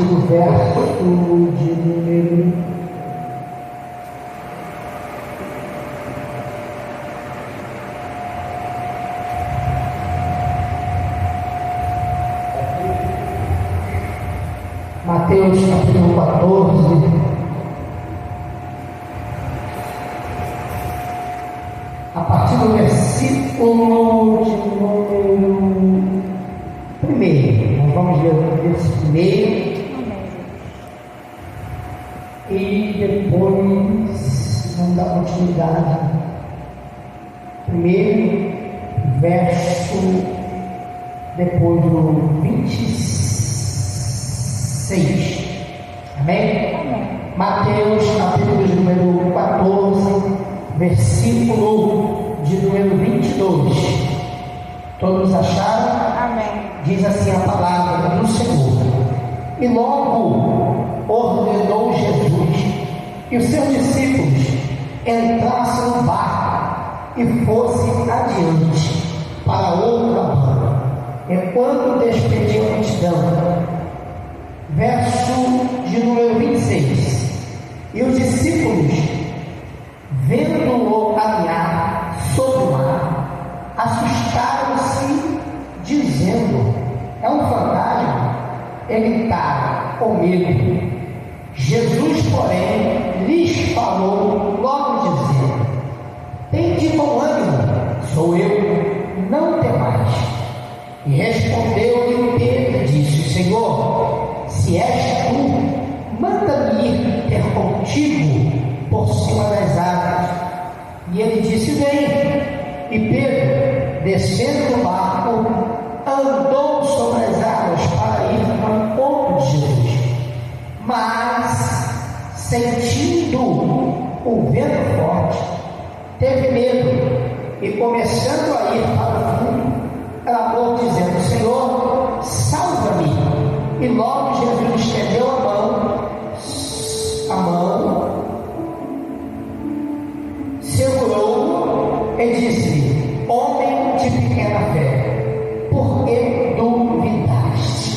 partir do verso de número 14, a partir do versículo de número 1. Nós vamos ler o versículo 1 e depois vamos dar continuidade. Primeiro verso, depois do 26. Amém? Amém. Mateus, capítulo de número 14, versículo de número 22. Todos acharam? Amém. Diz assim a palavra do Senhor. E logo ordenou Jesus que os seus discípulos entrassem no barco e fossem adiante para outra banda, enquanto despediam a multidão. Verso de número 26. E os discípulos, vendo-o caminhar sobre o mar, assustaram-se, dizendo: é um fantasma. Evitaram com medo. Jesus, porém, lhes falou logo, dizendo: tende bom ânimo, sou eu, não temais. E respondeu-lhe Pedro e disse: Senhor, se és tu, manda-me ir ter contigo por cima das águas. E ele disse: vem. E Pedro, descendo do barco, andou sobre as águas para ir ao encontro de Jesus. Mas, sentindo o vento forte, teve medo e, começando a ir para o fundo, clamou dizendo: Senhor, salva-me. E logo Jesus estendeu a mão, segurou-o e disse: homem de pequena fé, por que duvidaste?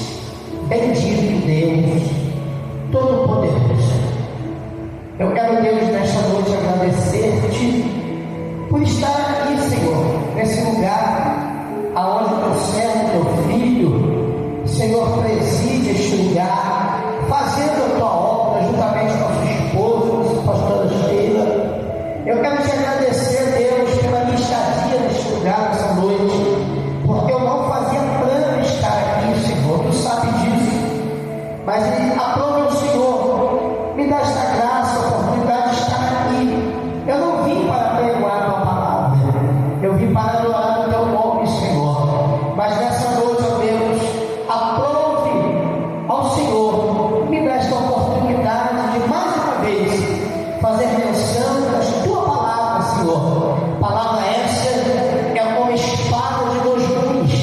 Bendito Deus Todo-Poderoso. Eu quero, Deus, nesta noite agradecer-te por estar aqui, Senhor, nesse lugar aonde teu servo, teu filho, Senhor, preside este lugar, fazendo a tua obra juntamente com a sua esposa, a pastora Sheila. Eu quero te agradecer, Deus, pela minha estadia neste lugar essa noite, porque eu não fazia plano de estar aqui, Senhor, tu sabe disso, mas aprove o Senhor, me dá esta graça, a oportunidade de estar aqui. Eu não vim para pregoar a tua palavra, eu vim para adorar o teu nome, Senhor. Mas nessa noite, ó Deus, aprove ao Senhor, me dá esta oportunidade de mais uma vez fazer menção da tua palavra, Senhor. Palavra essa é como espada de dois gumes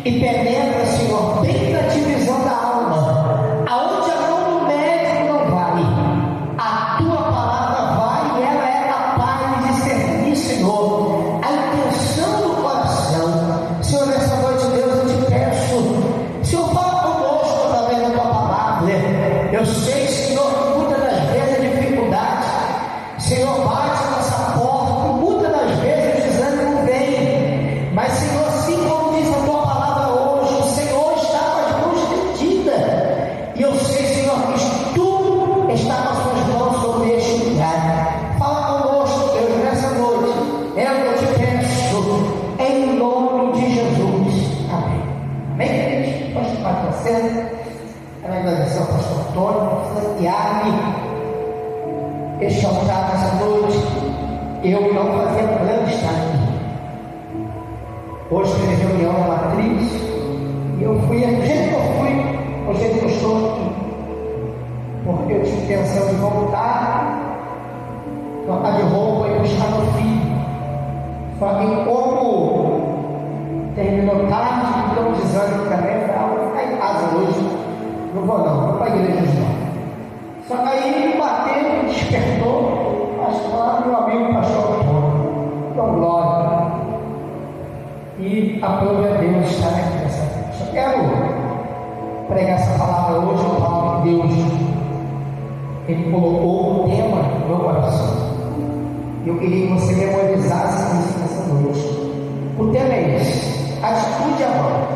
e penetra, Senhor, bem na divisão da alma, aonde a mão do médico não vai, a tua palavra vai, e ela é capaz de discernir, Senhor, a intenção do coração. Senhor, nessa noite, Deus, eu te peço, Senhor, fala conosco através da tua palavra. Eu sei, Senhor, que muitas das vezes a dificuldade, Senhor, bate a nossa porta, e muitas das vezes o desânimo vem, mas, Senhor, assim como diz a tua palavra hoje, o Senhor está com as mãos estendidas, e eu sei, Senhor, que tudo está com as suas mãos sobre este lugar. Fala conosco, Deus, nessa noite, é o que eu te peço, em nome de Jesus. Amém. Amém, queridos? Pode tomar a cena. Quero agradecer ao pastor Antônio por flanquear-me este altar nessa noite. Eu não fazia plano de estar aqui. Hoje teve reunião na matriz e eu fui, do jeito que eu fui, do jeito que eu estou aqui, porque eu tinha intenção de voltar, trocar de roupa e buscar meu filho. Só que como terminou tarde, então desânimo também, eu falei: vou ficar em casa hoje, não vou para a igreja não. Só que aí ele bateu, me despertou, pastor, meu amigo pastor Antônio, então glória. E aprove a Deus estar aqui nessa noite. Eu quero pregar essa palavra hoje, uma palavra Deus, Ele colocou um tema no meu coração. Eu queria que você memorizasse isso nessa noite. O tema é esse: atitude é bom,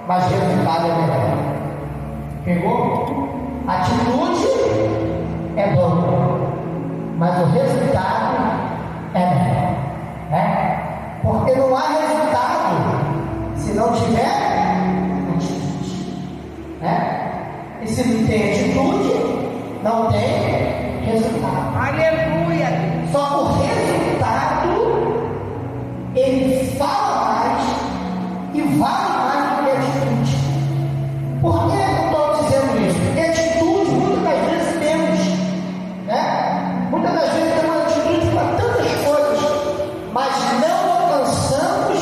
mas resultado é melhor. Pegou? Atitude é bom, mas o resultado é melhor, né? Porque não há resultado se não tiver atitude, né? E se não tem atitude, não tem resultado. Aleluia! Só que o resultado, ele fala mais e vale mais do que a atitude. Por que eu estou dizendo isso? Porque atitude, muitas das vezes temos, né? Muitas das vezes temos atitude para tantas coisas, mas não alcançamos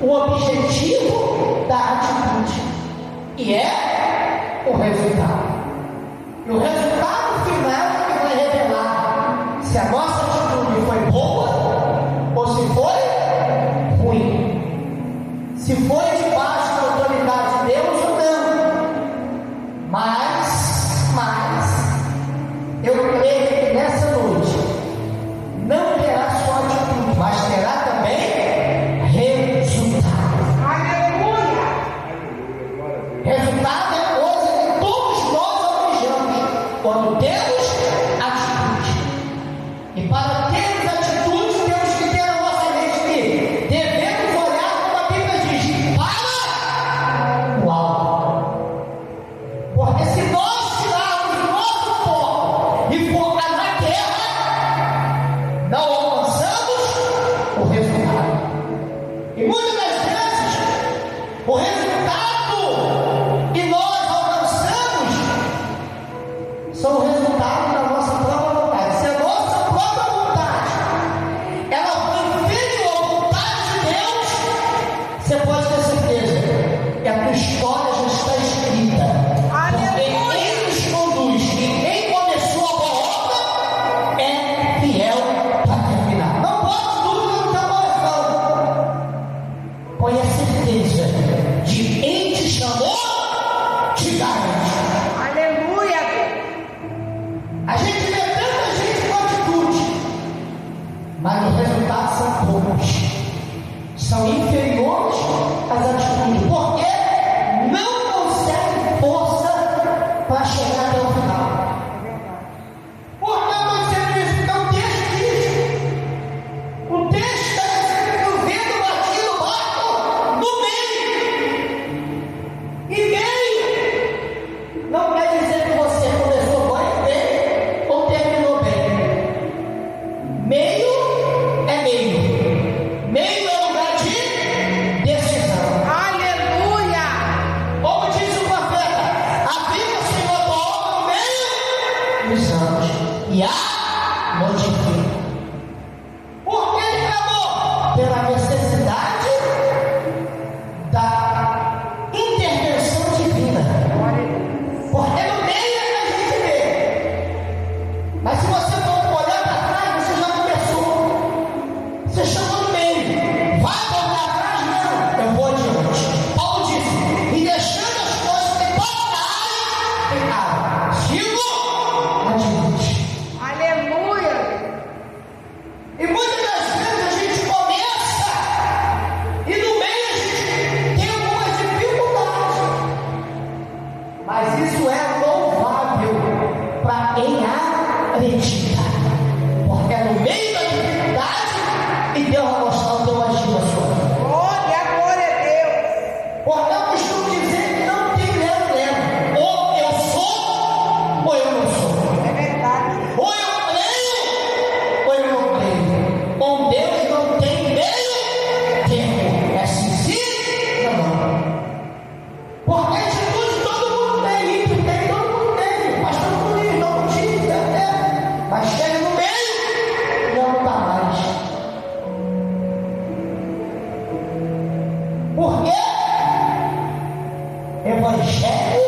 o objetivo da atitude, e é o resultado. E o resultado final é que vai revelar se a nossa atitude foi boa ou se foi ruim, se foi debaixo da autoridade de Deus ou não. Mas eu creio que nessa noite não terá só atitude, mas terá também resultado. Aleluia! Resultado é coisa que todos nós almejamos quando temos atitude. E para termos atitude, temos que ter na nossa mente que devemos olhar como a Bíblia diz, para o alto. Porque se nós tirarmos o nosso foco e focar na terra, não alcançamos o resultado. E muitas das vezes, o resultado que nós alcançamos são o resultado da nossa própria vontade. Se a nossa própria vontade ela foi inferior à vontade de Deus, você pode ter certeza que a tua história já está escrita. Porque Ele nos conduz e quem começou a boa obra é fiel para terminar. Não pode dúvida no teu coração. Põe a certeza de quem te chamou, te garante. Aleluia! A gente vê tanta gente com atitude, mas os resultados são poucos, são inferiores às atitudes, porque não conseguem força para chegar até o final. Por que eu estou dizendo isso? Porque o texto diz, o texto está dizendo que o vento batia no barco no meio. E meio não quer dizer que você começou bem ou terminou bem. Meio é meio. Meio é lugar de decisão. Aleluia! Como diz o profeta, havia o Senhor da obra no meio dos anos, e há notifica. Por que ele clamou? Pela necessidade da intervenção divina. Porque no meio é que a gente vê. Mas se você for olhar para trás, você já começou. Você chegou no meio. Vai voltar atrás? Não. Eu vou adiante. Paulo disse, e deixando as coisas que passarem, ficaram. Sigo adiante. Aleluia! E muitas das vezes a gente começa e no meio a gente tem algumas dificuldades. Mas isso é louvável para quem acredita. Porque é no meio da dificuldade que Deus vai mostrar o teu agir na sua vida. Glória a Deus! Porque eu costumo dizer que não tem lero. Ou eu sou, ou eu não sou. É verdade. Ou eu creio, ou eu não creio. Com Deus não tem meio termo. É sim, sim, não. Porque atitude todo mundo tem, ímpio tem, todo mundo tem. Pastor Luiz, não contigo, até. Mas chega no meio, não está mais. Por quê? Evangelho,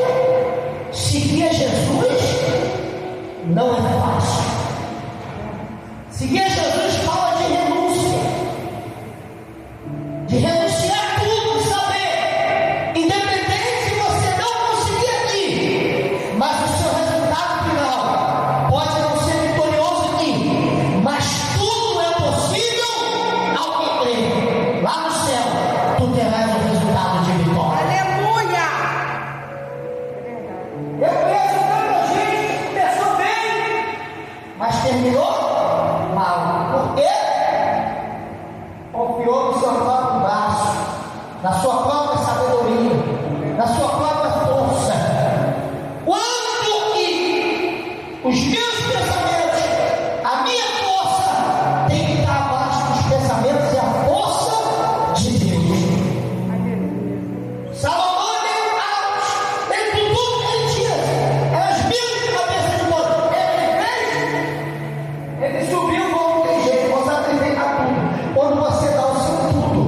seguir a Jesus não é fácil. Seguir a Jesus fala de renúncia, de renunciar a tudo, saber, independente se você não conseguir aqui, mas o na sua própria força. Quando que os meus pensamentos, a minha força, tem que estar abaixo dos pensamentos e a força de Deus. Salomão deu altos, ele com tudo que ele tinha, eram as 1000 cabeças de ouro. Ele subiu como tem jeito, você acredita tudo. Quando você dá o seu tudo,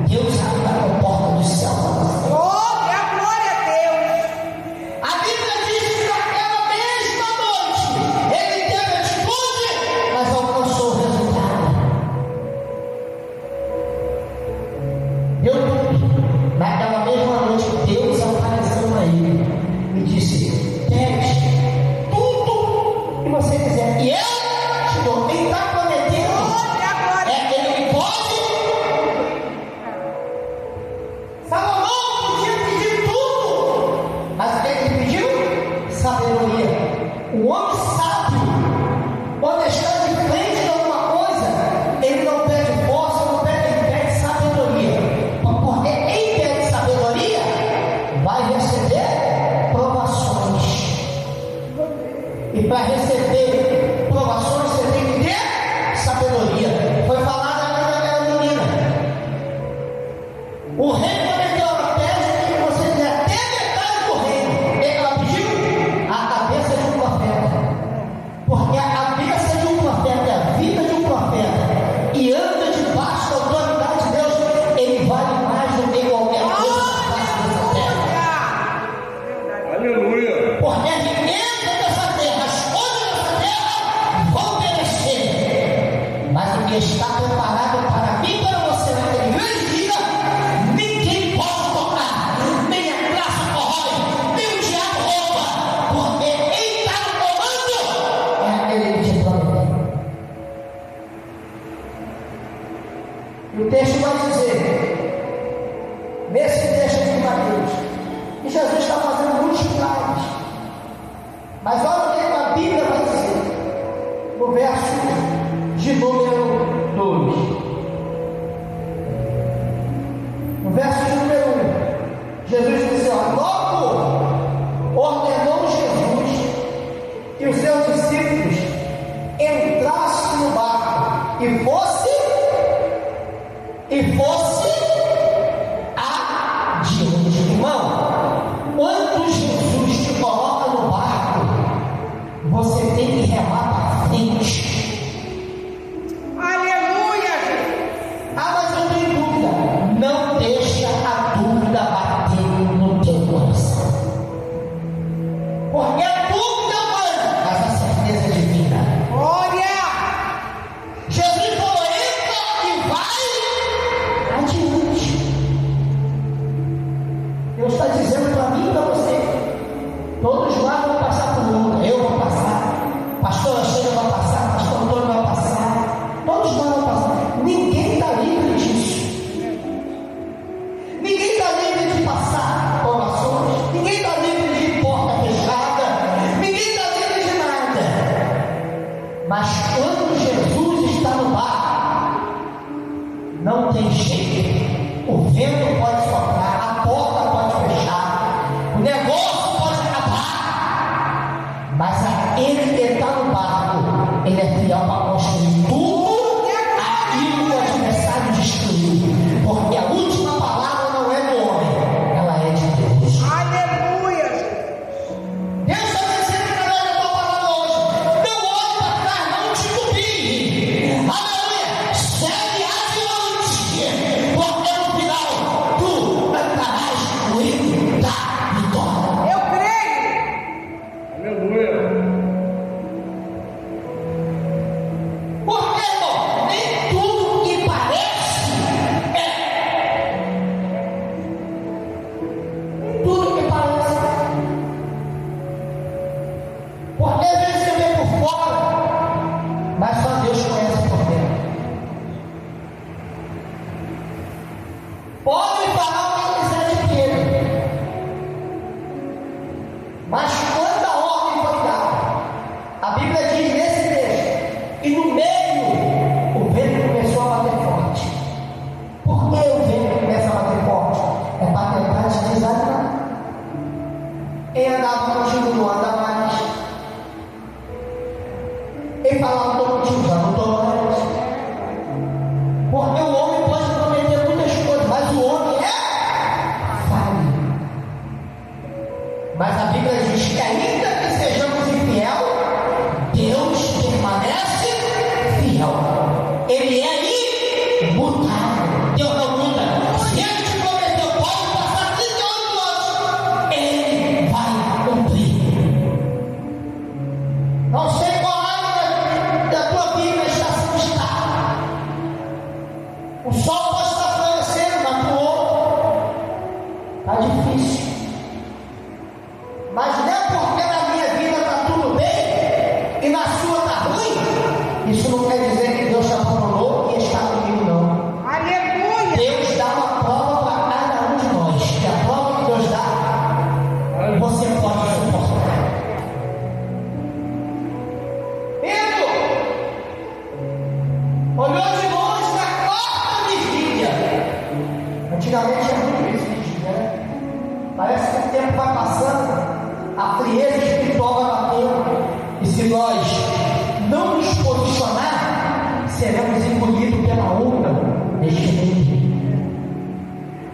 Deus abre a porta do céu. Glória a Deus. A Bíblia diz que naquela mesma noite ele teve atitude, mas alcançou o resultado. Deu tudo. Naquela mesma noite Deus apareceu para ele e disse: pegue tudo que você quiser, e eu te dou. Ele está prometendo. Ele pode. Salomão podia pedir tudo, mas o que ele pediu? Sabedoria. O homem sábio, quando está de frente de alguma coisa, ele não pede força, não pede, ele pede sabedoria. Porque quem pede sabedoria vai receber provações. E para receber provações você tem que ter sabedoria. Foi falado aqui naquela menina. O rei prometeu, ela pede que você dê até metade do reino. Ela pediu a cabeça de um profeta. Porque a cabeça de um profeta é a vida de um profeta. E anda debaixo da autoridade de Deus. Ele vale mais do que qualquer coisa na face dessa terra. Aleluia. Porque a riqueza dessa terra, as coisas dessa terra vão perecer. Mas o que está preparado para mim e para você naquele grande dia, ninguém pode tocar, nem a graça corrói, nem o diabo rouba, porque quem está no comando é aquele que te prometeu. E o texto vai dizer, nesse texto de Mateus, que Jesus está fazendo muitos milagres. Mas olha o que a Bíblia vai dizer, no verso de número 2. No verso de número 1, Jesus disse: logo ordenou Jesus que os seus discípulos entrassem no barco e fosse adiante. Irmão, quando Jesus te coloca no barco, você tem que remar para frente. Aleluia. Mas eu tenho dúvida. Não deixa a dúvida bater no teu coração. Porque a dúvida manda, mas a certeza divina. Glória. Jesus falou: entra e vai adiante. Deus está dizendo para mim e para você: todos lá vão passar por luta. Eu vou passar, pastor Alexandre vai passar, pastor Antônio vai passar, todos nós vamos passar. Ninguém está livre disso. Ninguém está livre de passar provações. Ninguém está livre de porta fechada. Ninguém está livre de nada. Mas quando Jesus está no barco, não tem jeito. O vento pode soprar, a porta pode fechar, o negócio pode acabar. Mas aquele que está no barco, ele é fiel para construir tudo aquilo que o adversário destruiu. Porque a última palavra não é do homem, ela é de Deus. Aleluia. Deus está dizendo através da tua palavra hoje: não olhe para trás, não te copie. Aleluia. Segue adiante, porque no final tu andarás no hino da vitória. Eu creio. Aleluia. Porque, irmão, nem tudo que parece é. Nem tudo que parece é. Porque às vezes você vê por fora, mas só Deus conhece por dentro. Pode falar o que quiser de Pedro, mas quando a ordem foi dada, a Bíblia diz nesse texto, e no meio o vento começou a bater forte. Por que o vento começa a bater forte? É para tentar te desanimar. Ele andava contigo, não anda mais. Ele falava, estou contigo, já não estou mais. Porque o homem pode prometer muitas coisas, mas o homem é falho. Mas a Bíblia diz que ainda que sejamos infiel, Deus permanece fiel. Ele é imutável. Deus não muda. Se Ele te prometeu, pode passar 38 anos, Ele vai cumprir. Não sei qual área da tua vida a estação está. O sol pode estar florescendo, mas para o outro está difícil. Mas não é porque na minha vida está tudo bem e na sua está ruim, isso não quer dizer que Deus te abandonou e está comigo, não. Aleluia. Deus dá uma prova para cada um de nós, que a prova que Deus dá, você pode suportar. Pedro olhou de longe na quarta vigília. Antigamente é muito isso, vigília, né? Parece que o tempo vai passando, a frieza espiritual vai batendo, e se nós não nos posicionar, seremos engolidos pela onda deste mundo.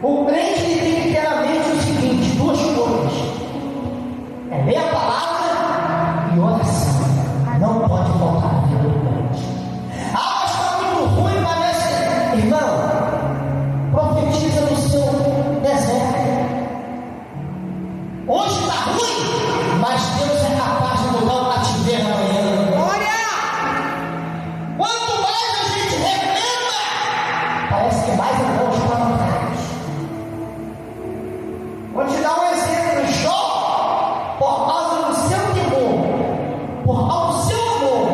O crente tem que ter na mente o seguinte: duas coisas, é ler a palavra e oração. Não pode faltar a vida do crente. Ah, mas está muito ruim, parece. Irmão, profetiza no seu deserto. Hoje está ruim, mas Deus é capaz de mudar o cativeiro amanhã. Glória. Quanto mais a gente remenda, parece que mais vamos para trás. Vou te dar um exemplo. Jó, por causa do seu temor, por causa do seu amor,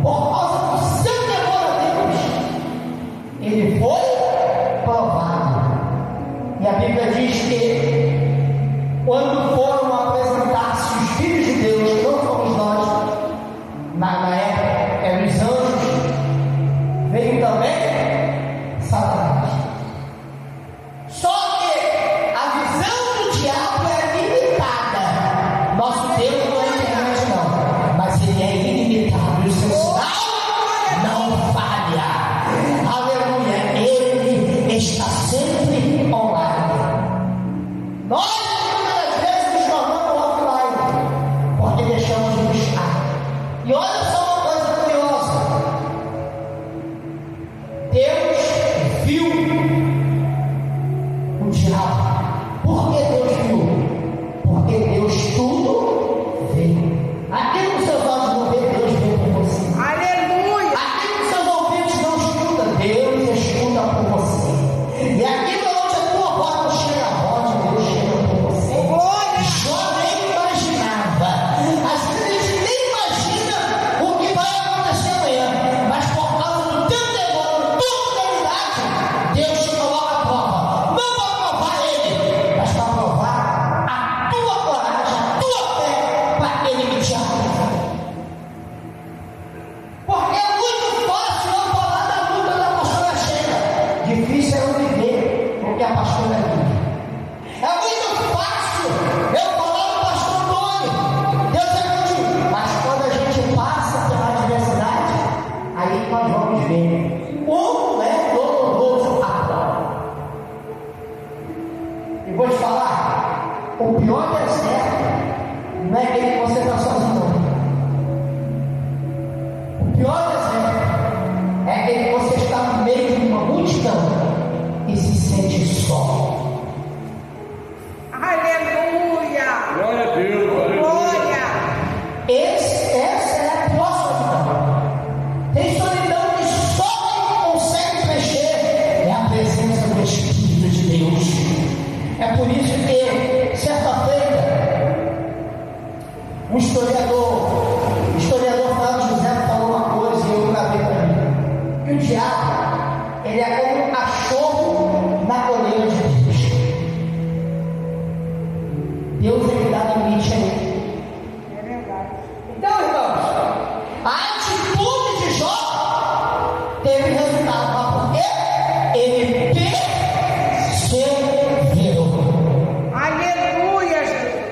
por causa do seu temor a Deus, ele foi provado. E a Bíblia diz que quando foram apresentar-se os filhos de Deus, que não fomos nós, na época eram os anjos, veio também Satanás. Só que a visão do diabo é limitada. Nosso Deus não é internet, não, mas ele é ilimitado. E o seu sinal não falha. Aleluia. Ele está sempre online. Nós deixamos de buscar. E olha só uma coisa curiosa: Deus viu o diabo. Por que Deus viu? Porque Deus tudo vê. Aquilo que seus olhos não vê, Deus vê por você. Aleluia. Aquilo que seus ouvidos não escutam, Deus escuta por você. E aquilo onde a tua voz não chega a voz, Deus chega por você. Glória. Jó nem imaginava. Às vezes a gente nem imagina o que vai acontecer amanhã, mas por causa do teu temor, da tua fidelidade, Deus te coloca a prova. Não para provar Ele, mas para provar a tua coragem, a tua fé, para Ele me te abençoar. Porque é muito fácil eu falar da luta da pastora Sheila. Difícil é eu viver o que a pastora vive. É muito fácil eu falar do pastor Antônio. Deus é contigo. Mas quando a gente passa pela adversidade, aí nós vamos ver como é doloroso a prova. E vou te falar, o pior deserto não é aquele que você está sozinho, não. O pior deserto é aquele que você está no meio de uma multidão e se sente só. Aleluia. Glória a Deus, aleluia. Glória. Essa é a pior solidão. Tem solidão que só quem consegue preencher é a presença do Espírito de Deus. É por isso que, certa feita, um historiador Flávio José falou uma coisa e eu gravei para mim: que o diabo, ele é como um cachorro na coleira de Deus. Deus, ele dá limite a ele. É verdade. Então, irmãos, a atitude de Jó teve resultado. Mas por quê? Ele perseverou. Aleluia, Jesus.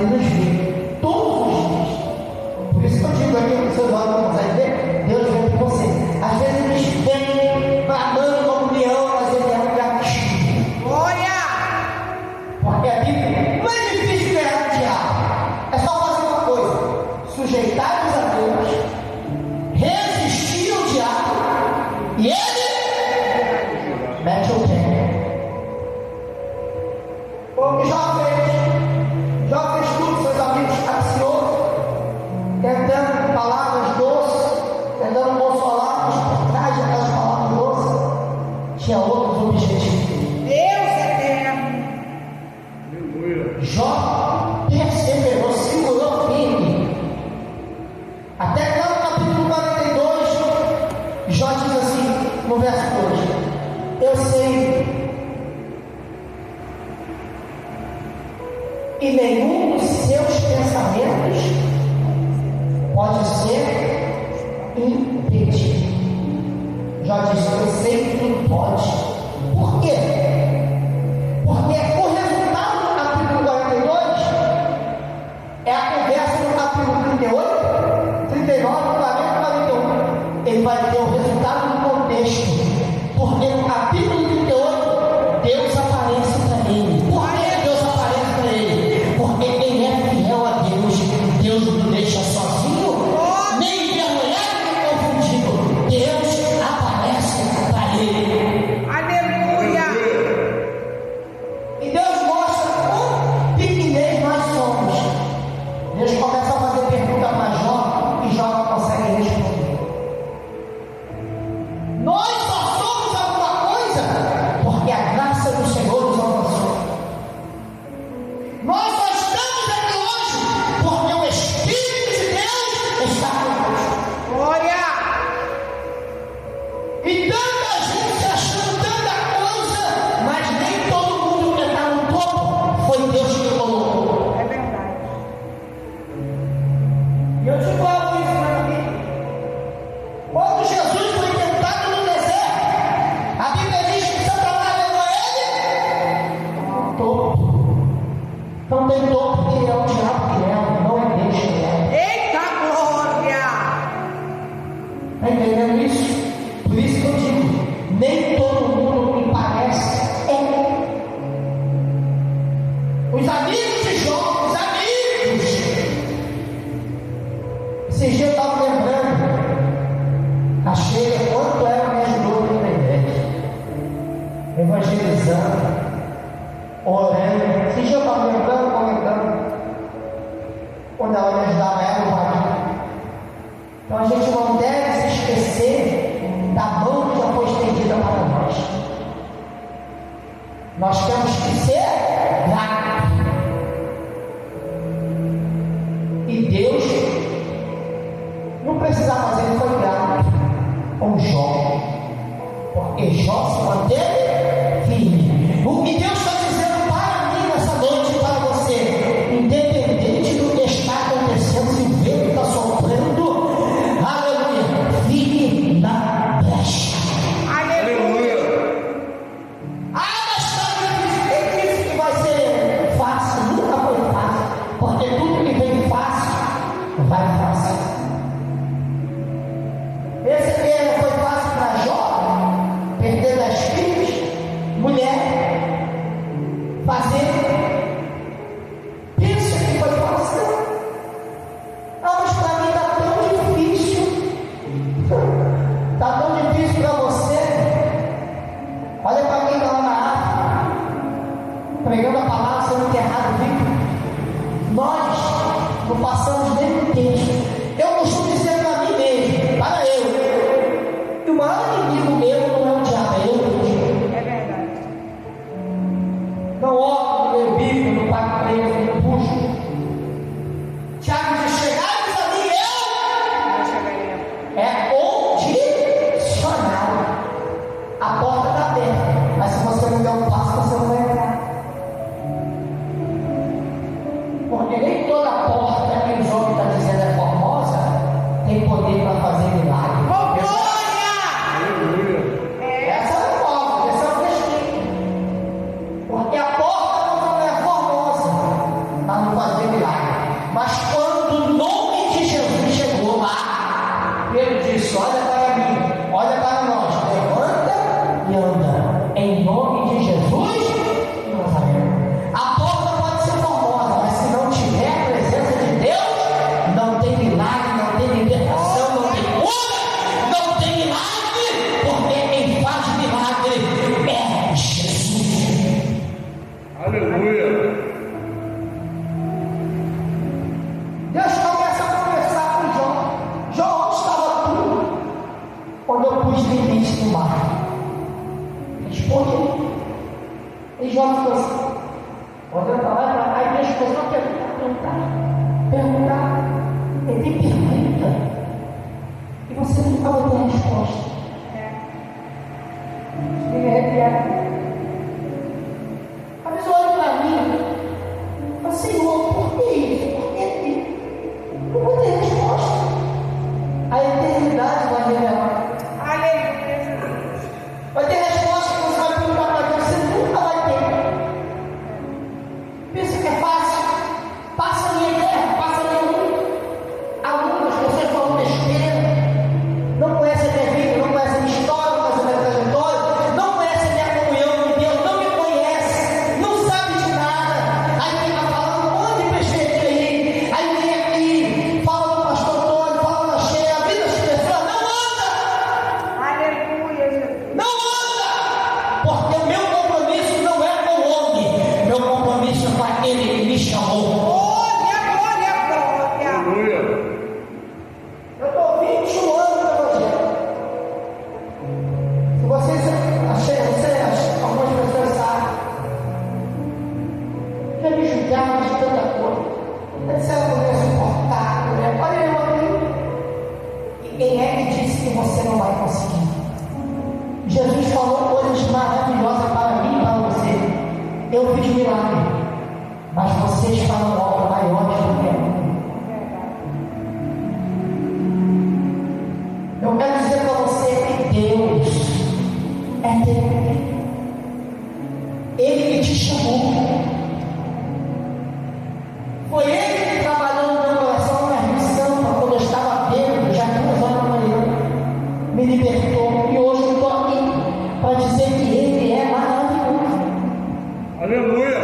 Ele nos vê todos os dias. Por isso que eu digo aqui no seu nome, você vai ver, Deus vem por você. Às vezes eles vêm clamando como leão, mas ele é um gatinho. Glória! Porque a Bíblia não é difícil ganhar o diabo. É só fazer uma coisa: sujeitar-vos a Deus, resistir ao diabo, e ele mete o pé. O que já fez tudo, seus amigos capciosos, tentando palavras doces, tentando consolá-los por trás daquelas palavras doces, tinha outros objetivos. Deus eterno. Aleluia. Jó perseverou, segurou firme. Até que lá no capítulo 42, Jó diz assim, no verso 2: eu sei, e nenhum dos seus pensamentos pode ser impedido. Jó disse: eu sei que tudo pode. Por quê? Porque o resultado do capítulo 42 é a conversa no capítulo 38, 39, 40 e 41. Ele vai ter o resultado do contexto. Porque no capítulo 38, Deus aparece para ele. Por que Deus aparece para ele? Porque ele é fiel a Deus. Deus não deixa sozinho, nem envergonhado, nem confundido. Deus aparece para ele. Aleluia! E Deus mostra quão pequenos nós somos. Deus começa a fazer pergunta para Jó e Jó não consegue responder. Nós só somos alguma coisa porque a graça do Senhor nos alcançou. Nós só estamos aqui hoje porque o Espírito de Deus está conosco. Glória! E tanta gente achando tanta coisa, mas nem todo mundo que está no topo foi Deus que colocou. É verdade. E eu te falo isso para mim. Quando Jesus foi tentado no deserto, a Bíblia diz que Satanás levou ele no topo. Não tem topo que é o diabo que leva, não é Deus que leva. Eita glória! Está entendendo isso? Por isso que eu digo, nem todo mundo me parece é. Os amigos de Jó, os amigos. Esse dia eu estava lembrando, a Sheila, quanto ela me ajudou aqui na igreja, evangelizando, orando. Esse dia eu estava lembrando, comentando, quando ela me ajudava, ela no marido. Então a gente não deve se esquecer da mão que já foi estendida para nós. Nós temos que ser gratos. E Deus não precisava fazer, ele foi grato com Jó. Porque Jó se manteve firme. O que Deus está dizendo para mim nessa noite e para você, independente do que está acontecendo, se o vento está soprando, aleluia, fique na brecha. Aleluia! Mas está difícil. Quem disse que vai ser fácil? Nunca foi fácil. Porque tudo que vem fácil, vai fácil. Esse que foi fácil para Jó, perder 10 filhos, mulher, fazer. Pensa que foi fácil. Mas para mim está tão difícil. Está tão difícil para você. Olha para quem está lá na África, pregando a palavra, sendo enterrado vivo. Nós não passamos nem um texto. Eu costumo dizer para mim mesmo, para eu, que o maior inimigo meu não é o diabo, é eu mesmo. É verdade. Não oro, não leio Bíblia, não pago preço, não puxo. Tiago diz: chegares a mim, Nós chegaremos. é condicional. A porta está aberta, mas se você não der um passo, você não vai entrar. Porque nem toda porta que os homens estão dizendo é formosa tem poder para fazer milagre. Oh, glória! Aleluia. Essa não pode, essa é o fresquinho. Porque a porta não é formosa, mas não faz Aleluia. Deus começa a conversar com Jó. Jó, onde estava tu? Quando eu pus limite no mar. Responde. E Jó ficou assim. Olhando para lá e para cá, e Deus começou a perguntar. Ele tem pergunta. E você nunca vai ter resposta. Ele arrepiado. Às vezes eu olho para mim e falo, Senhor, por que isso? Por que aquilo? Não vou ter resposta. A eternidade vai revelar. Aleluia, Jesus. Vai ter resposta que você vai perguntar para Deus, você nunca vai ter. Pensa que é fácil? Passa a minha guerra, passa a minha luta. Alunos, vocês falam besteira. Não conhece a minha vida, não conhece a minha história, não conhece a minha trajetória, não conhece a minha comunhão com Deus, não me conhece, não sabe de nada. Aí fica falando um monte de besteira aí. Aí vem aqui, fala do pastor Antônio, fala da cheia, a vida das pessoas não anda! Aleluia, Jesus. Não anda! Porque o meu compromisso não é com o homem, meu compromisso é com aquele que me chamou. Glória, glória, glória. Aleluia. Eu estou 21 anos no Evangelho. Se vocês, algumas pessoas sabem, já me julgaram de tanta coisa. Eu disse, eu não ia suportar. Olha eu aqui. E quem é que disse que você não vai conseguir? Jesus falou coisas maravilhosas para mim e para você. Eu fiz milagre. Mas vocês falam obras maiores do que a minha. Eu quero dizer para você que Deus é Deus. Ele que te chamou. Foi Ele que trabalhou no meu coração na missão, quando eu estava bêbado, já 2 horas da manhã. Me libertou. E hoje eu estou aqui para dizer que Ele é maravilhoso. Aleluia.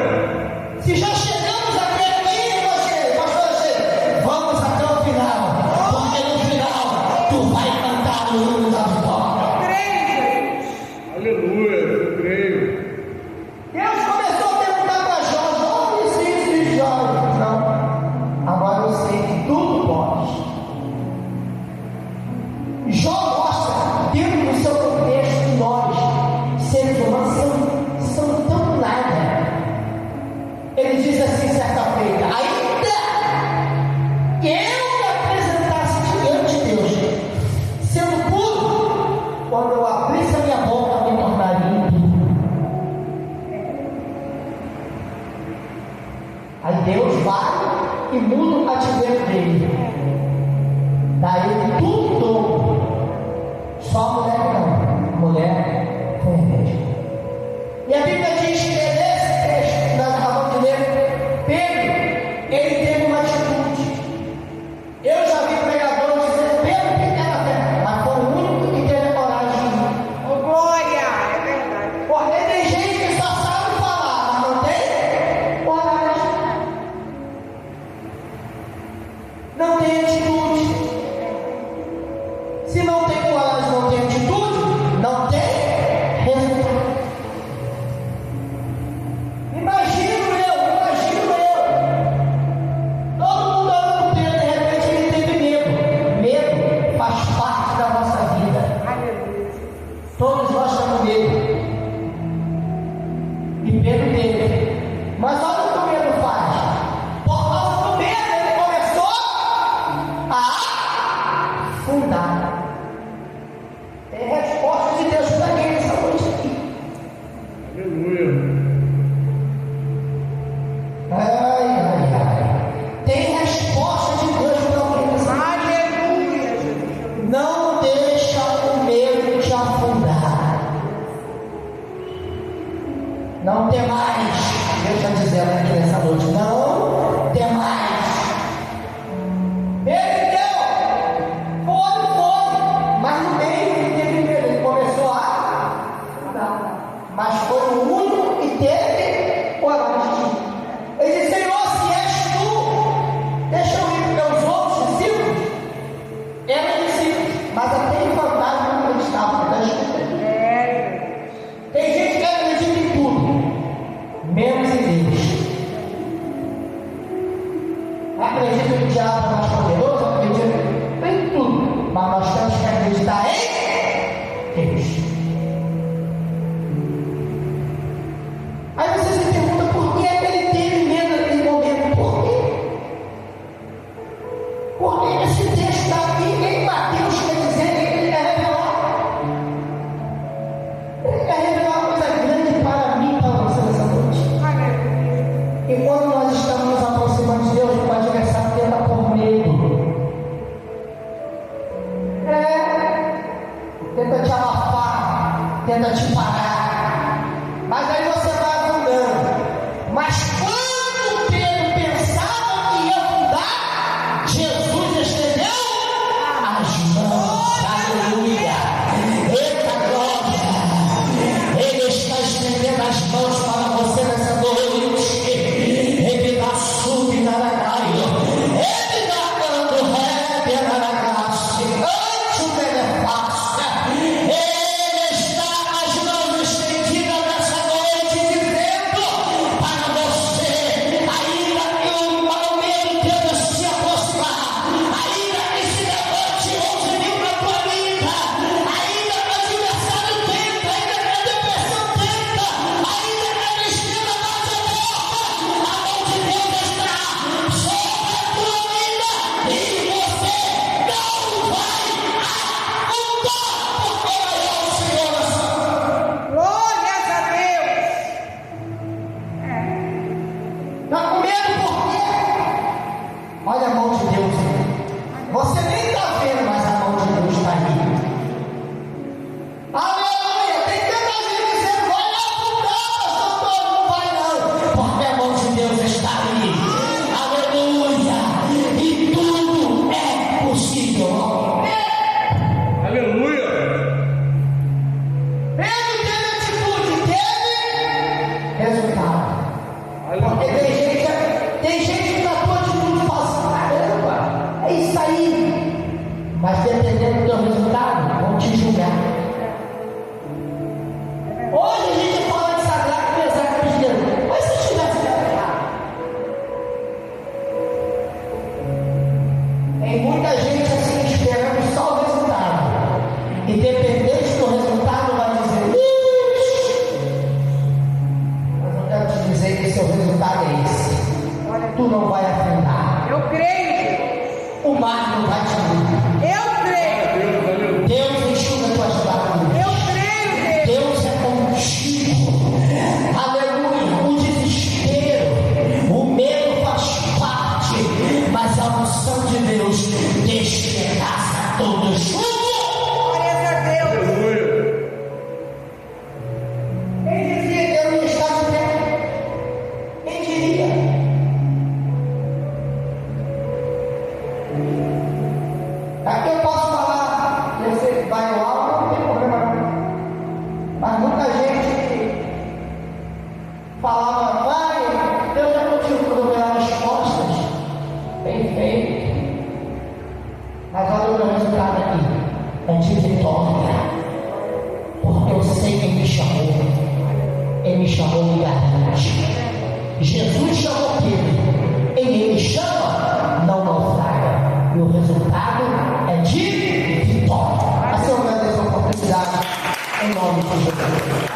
Se já chegamos até aqui, pastor, vamos até o final. Porque no final tu vai cantar o hino da vitória. Creio, Jesus. Aleluia. Eu creio. Deus começou a perguntar para Jó, isso, Jó. Não, agora eu sei que tudo pode. Jó mostra, dentro do seu contexto, que nós, seres humanos, são tão nada. Ele diz assim certa feita, ainda que eu me apresentasse diante de Deus, sendo puro, quando eu abrisse a minha boca, me tornaria impuro. Aí Deus vai e muda o cativeiro dele. Daí ele tudo todo. Só a mulher não. A mulher foi remédio. E a Bíblia diz que nesse texto que nós acabamos de ler, Pedro, ele teve uma atitude. Eu já vi pregadores dizendo, Pedro que era fé, mas foi o único que teve coragem de ir. Oh, glória, é verdade. Porque tem gente que só sabe falar, mas não tem coragem. Não tem atitude. Se não tem coragem, não tem atitude, não tem acredito que o diabo é mais poderoso, acredito em tudo, mas nós temos que acreditar em Deus. Aí você se pergunta por que ele teve medo naquele momento. Por quê? Porque esse texto está aqui em Mateus, quer dizer que ele quer revelar. Ele quer revelar uma coisa grande para mim e para você nessa noite. E quando nós estamos nos aproximando de Deus, o adversário tenta por medo. Tenta te abafar, tenta te parar. Mas aí você vai afundando. Mas quando Pedro pensava que ia afundar, Jesus estendeu as mãos. Aleluia! Eita glória! Ele está estendendo as mãos para você nessa noite. Ele dá sub na raio. Ele dá dando ré na ragasse. Antes o benefácio. Ele está as mãos estendidas nessa noite, dizendo para você, ainda que o mau medo tenta se aproximar, ainda que se levante 11.000 na tua vida, ainda que o adversário tenta, ainda que a depressão tenta, ainda que a tristeza bate a porta, a mão de Deus está sobre a tua vida e você não vai afundar, porque maior o Senhor na sua vida. Glórias a Deus. Está com medo por quê? Olha a mão de Deus. Você nem está vendo, mas a mão de Deus está aí. Aleluia! Tem tanta gente dizendo, vai afundar, pastor, não vai não. Porque a mão de Deus está aí. Aleluia! E tudo é possível. Aleluia. Pedro teve atitude, teve resultado. Porque Aleluia. tem gente que na tua atitude fala assim, caramba, é isso aí. Mas dependendo do teu resultado, vão te julgar. Hoje a gente fala de sagrado e pesado de Deus. Mas se tivesse dado errado? Tem muita gente assim esperando só o resultado. Independente do resultado, vai dizer, ixi. Mas eu quero te dizer que seu resultado é esse. Tu não vai afundar. Eu creio. O mar não vai te engolir. Eu creio. Deus, aleluia. Deus enxuga tuas lágrimas. Eu creio, Deus. Deus é contigo. Aleluia. O desespero, o medo faz parte, mas a unção de Deus despedaça todo jugo. Glórias a Deus. Aleluia. Quem dizia que eu não estava de pé? Quem diria? Aqui eu posso falar, você vai ao alto, não tem problema não. Mas muita gente falava, vai, Deus já contigo quando eu as costas. Bem feito. Mas olha o meu resultado aqui. É de vitória. Porque eu sei quem me chamou. Ele me chamou e garante. Jesus chamou Pedro. Ele me chama, não naufraga. E o resultado é de vitória. Assim eu agradeço a oportunidade. Em nome de Jesus.